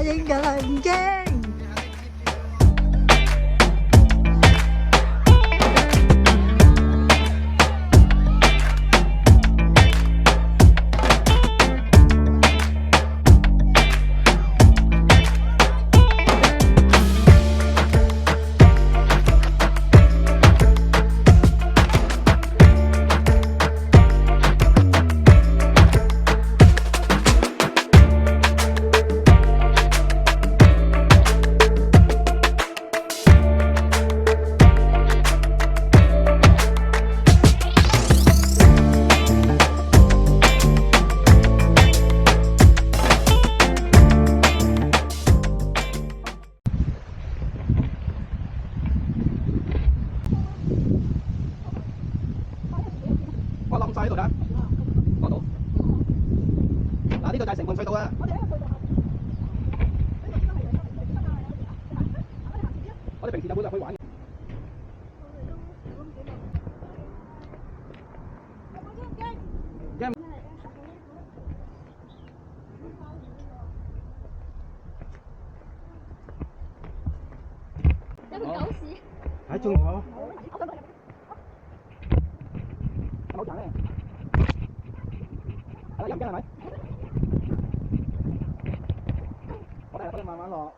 應㗎啦，唔驚。我冧晒喺度㗎，攞到。嗱，呢個就係城門隧道啊！我哋平時就會入去玩嘅。驚？有條狗屎。喺中咗。好長咧，係啦，飲緊係咪？我哋可以慢慢落。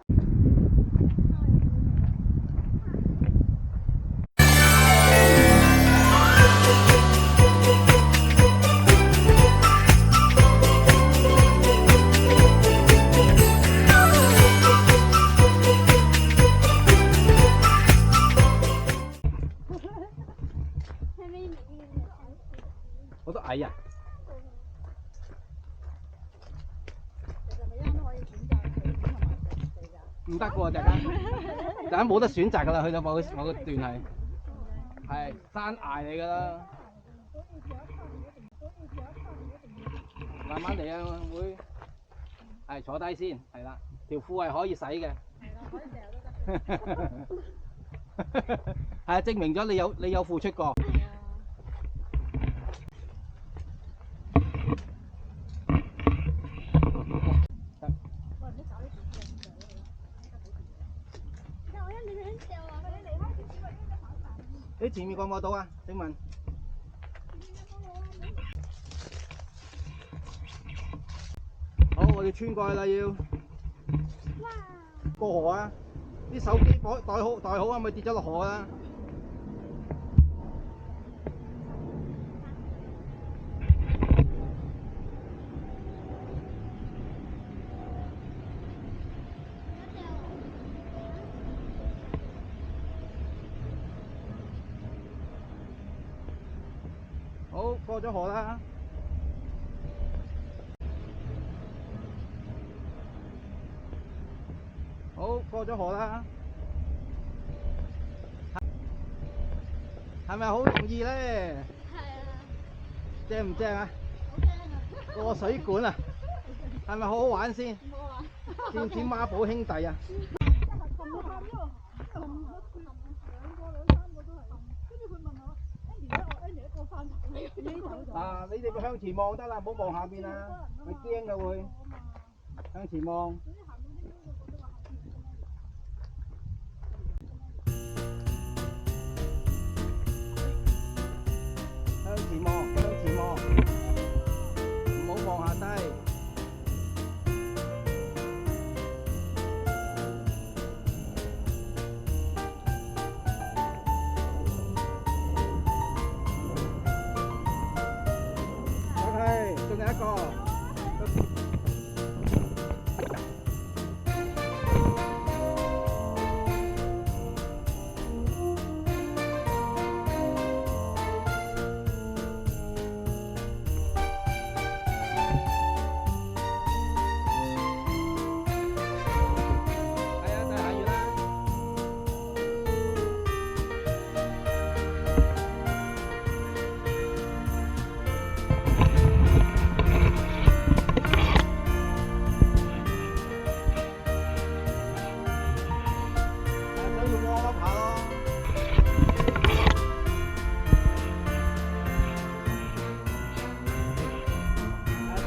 好多蟻啊！唔得㗎喎，陣間冇得選擇㗎啦，去到某個段係山崖嚟㗎啦。慢慢嚟啊，會係坐低先，係啦，條褲係可以洗嘅。係啦，可以掉都得。係啊，證明咗你有付出過。你前面過唔過到啊？請問？好，我哋穿過去啦，要過河啊！啲手機袋好啊，咪跌咗落河啊！好，過咗河啦。好，過咗河啦。係咪好容易咧？係啊。正唔正啊？好正啊！過水管啊？係咪好好玩先？唔好玩。似唔似孖寶兄弟啊？嗱，你哋向前望得啦，唔好望下邊啊，咪驚㗎會。向前望。向前望，向前望，唔好望下低。仲有一個。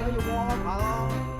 要摸下咯。